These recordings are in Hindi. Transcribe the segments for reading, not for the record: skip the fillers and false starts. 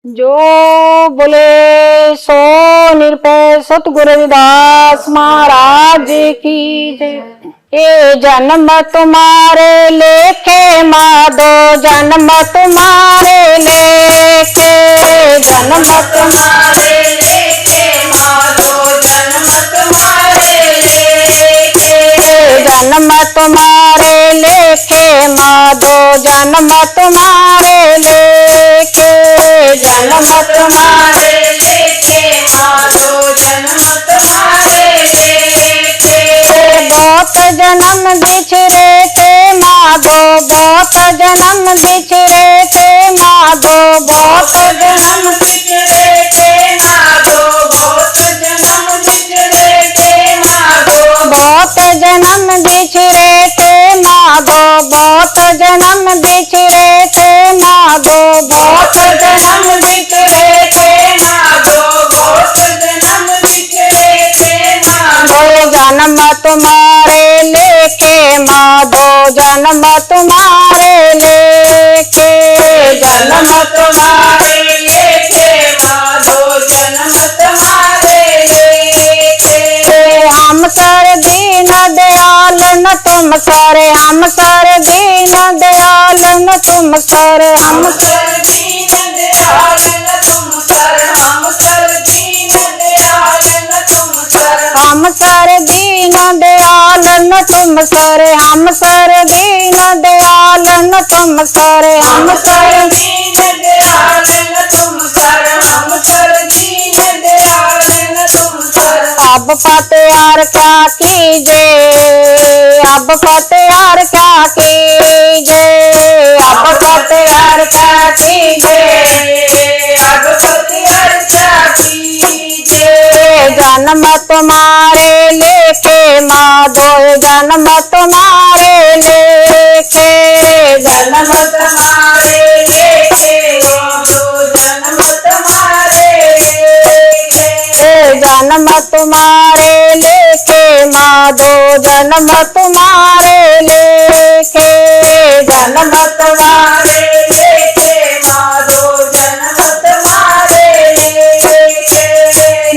जो बोले सो निरपय सतगुरु रविदास महाराज की जय। ये जन्म तुम्हारे लेखे माधो, जन्म तुम्हारे लेखे, जन्म तुम्हारे लेखे माधो, जन्म तुम्हारे लेखे, जन्म तुम्हारे लेखे माधो, जन्म तुम्हारे लेखे, जन्म तुम्हारे लेखे माधो, जन्म तुम्हारे लेखे। बहुत जन्म बिछड़े थे माधो, बहुत जन्म बिछड़े थे माधो, बहुत जन्म बिछड़े थे माधो, बहुत जन्म बिछड़े थे माधो, बहुत जन्म बिछड़े थे माधो, बहुत जन्म बिछड़े थे माधो, बहुत जन्म बिछड़े थे माधो, बहुत जन्म बिछड़े थे माधो। जन्म तुम्हारे लेके माधो, जन्म तुम्हारे लेके, जन्म तुम्हारे लेके माधो, जन्म तुम्हारे लेके। हम सर दीन दयाल न तुम सर, हम सर दीन दयाल न तुम सर, हम सर दीन दयाल न तुम सर, हम सर दीन दयाल न तुम सर, हम सर दीन दयाल न तुम सर, हम सर दीन दयाल न तुम सर, हम सर दीन दयाल न तुम सर, हम सर दीन दयाल न तुम सर। अब फतेहार क्या कीजे, अब फतेहार क्या कीजे, अब फतेहार क्या कीजे, अब फतेहार क्या कीजे। जन्म तुम्हारे लेके माधो, जन्म तुम्हारे लेके, जन्म तुम्हारे लेके माधो, जन्म तुम्हारे लेके, जन्म तुम्हारे लेके माधो, जन्म तुम्हारे लेके, जन्म तुम्हारे लेके माधो, जन्म तुम्हारे लेके।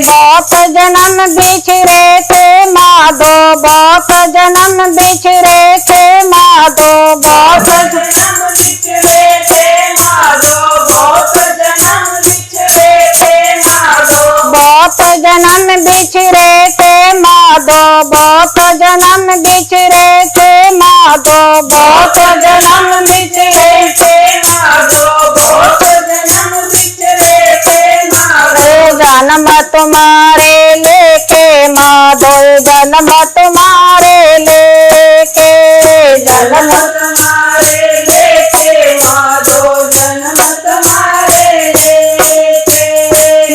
बहुत जन्म बिछड़े थे माधो, बहुत जन्म बिछड़े थे माधो, बहुत जन्म बिछड़े थे माधो, बहुत जन्म बिछड़े थे माधो, बहुत जन्म बिछड़े थे माधो, बहुत जन्म बिछड़े थे माधो, बहुत जन्म बिछड़े थे माधो, बहुत जन्म बिछड़े थे माधो। जन्म तुम्हारे लेके माधो, जन्म तुम्हारे लेके, जन्म तुम्हारे लेके माधो, जन्म तुम्हारे लेके।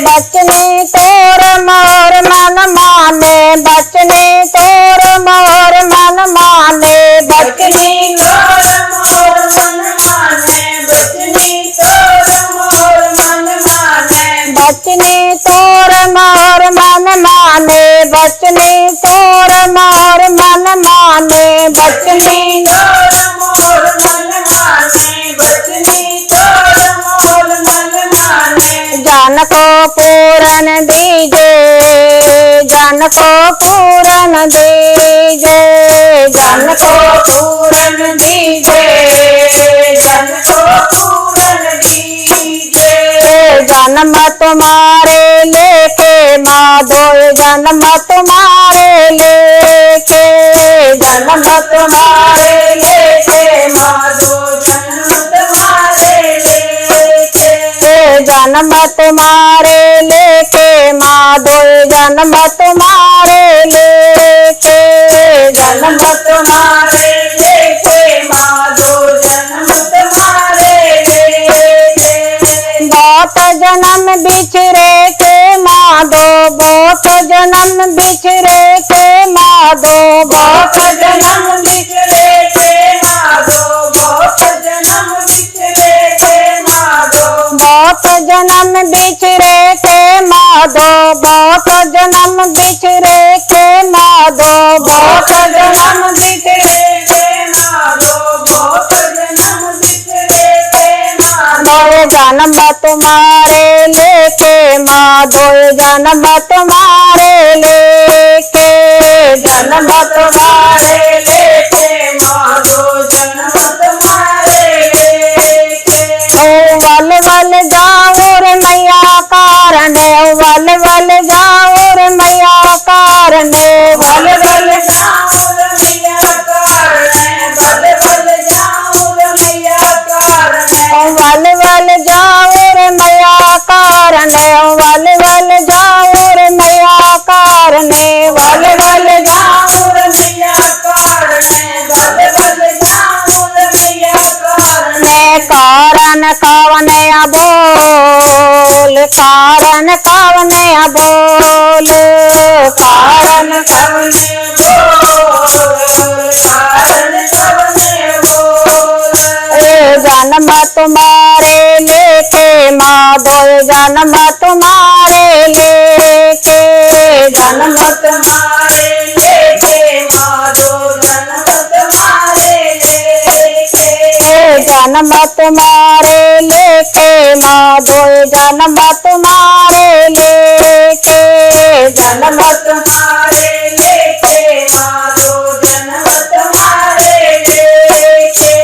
बचने तोर मोर मन माने, बचने तोर मोर मन माने, बचने तोर मोर मन माने, बचने तोर मोर मन माने, बचने तोर मोर मन माने, बचने तोर मोर मन माने, बचने तोर मोर मन माने, बचने तोर मोर मन माने। जान को पूरन दीजे, जान को पूरन दीजे, जान को पूरन दीजे, जान को पूरन दीजे। जन्म तुम्हारे लेके माधो, जन्म तुम्हारे लेके, जन्म तुम्हारे लेके माधो, जन्म तुम्हारे लेके, जन्म तुम्हारे लेके माधो, जन्म तुम्हारे लेके, जन्म तुम्हारे लेके माधो, जन्म तुम्हारे लेके। बहुत जन्म बिछड़े थे माधो, बहुत जन्म बिछड़े थे माधो, बहुत जन्म बिछड़े थे माधो, बहुत जन्म बिछड़े थे माधो, बहुत जन्म बिछड़े थे माधो, बहुत जन्म बिछड़े थे माधो, बहुत जन्म बिछड़े थे माधो, बहुत जन्म बिछड़े थे माधो। दो जन्म तुम्हारे लेके माँ, दो जन्म तुम्हारे लेके, जन्म तुम्हारे लेके माँ, दो जन्म तुम्हारे लेके। ओ वल वल जाओ रे मैया कारण, वल वल जाओ रे मैया कारण, वल वल जाओ रे मैया कारण, वल वल जाओ रे मैया कारण, वल वल जाओ रे मैया कारण, वल वल जाओ रे मैया कारण, वल वल जाओ रे मैया कारण, वल वल जाओ रे मैया कारण। कारण कवन बोल, कारण कवन बोल, कारण कवन बोल, कारण कवन बोल। जन्म तुम्हारे लेके माँ, दो जन्म तुम्हारे लेके, जन्म तुम्हारे लेके माँ, दो जन्म तुम्हारे लेके, जन्म तुम्हारे लेके माँ, दो जन्म तुम्हारे लेके, जन्म तुम्हारे लेके माँ, दो जन्म तुम्हारे लेके।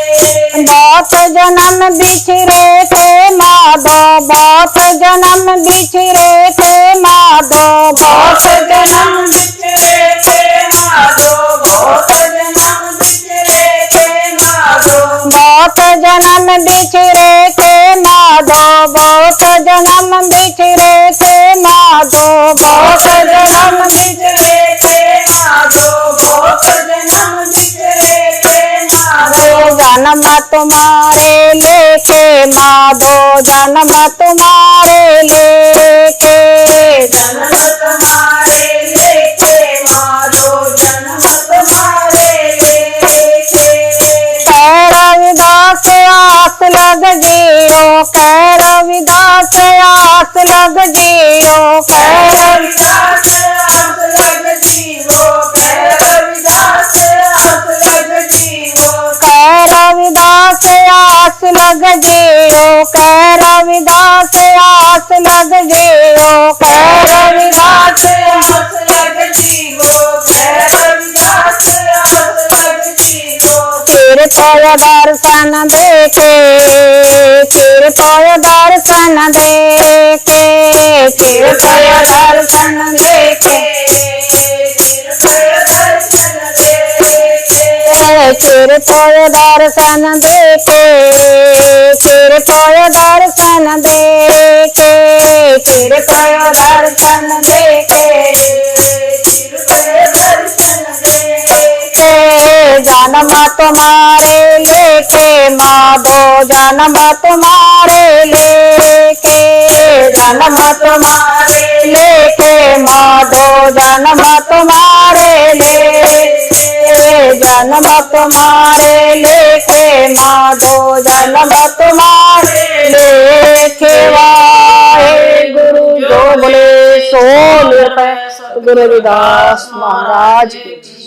बहुत जन्म बिछड़े थे माधो, बहुत जन्म बिछड़े थे माधो, बहुत जन्म बिछड़े थे माधो, बहुत जन्म बिछड़े थे माधो, बहुत जन्म बिछड़े थे माधो, बहुत जन्म बिछड़े थे माधो, बहुत जन्म बिछड़े थे माधो, बहुत जन्म बिछड़े थे माधो। जन्म तुम्हारे लेके माधो, जन्म तुम्हारे लेके, जन्म तुम्हारे लेके माधो, जन्म तुम्हारे लेके। कैर विदास आस लग जियो, कैर विदास आस लग जियो, कैर विदास आस लग जियो, कैर विदास आस लग जियो, कैर विदास आस लग जियो, कैर विदास आस लग जियो, कैर विदास आस लग जियो, कैर विदास आस लग जियो। फिर तोय दर्शन देके, फिर तोय दर्शन देके, फिर तोय दर्शन देके, फिर तोय दर्शन देके, फिर तोय दर्शन देके, फिर तोय दर्शन देके, फिर तोय दर्शन देके। जन्म तुम्हारे लेके माधो, जन्म तुम्हारे लेके, जन्म तुम्हारे लेके माधो, जन्म तुम्हारे लेके, जन्म तुम्हारे लेके माधो, जन्म तुम्हारे लेके। वाहेगुरु जो बोले सो निरपै गुरु रविदास महाराज की।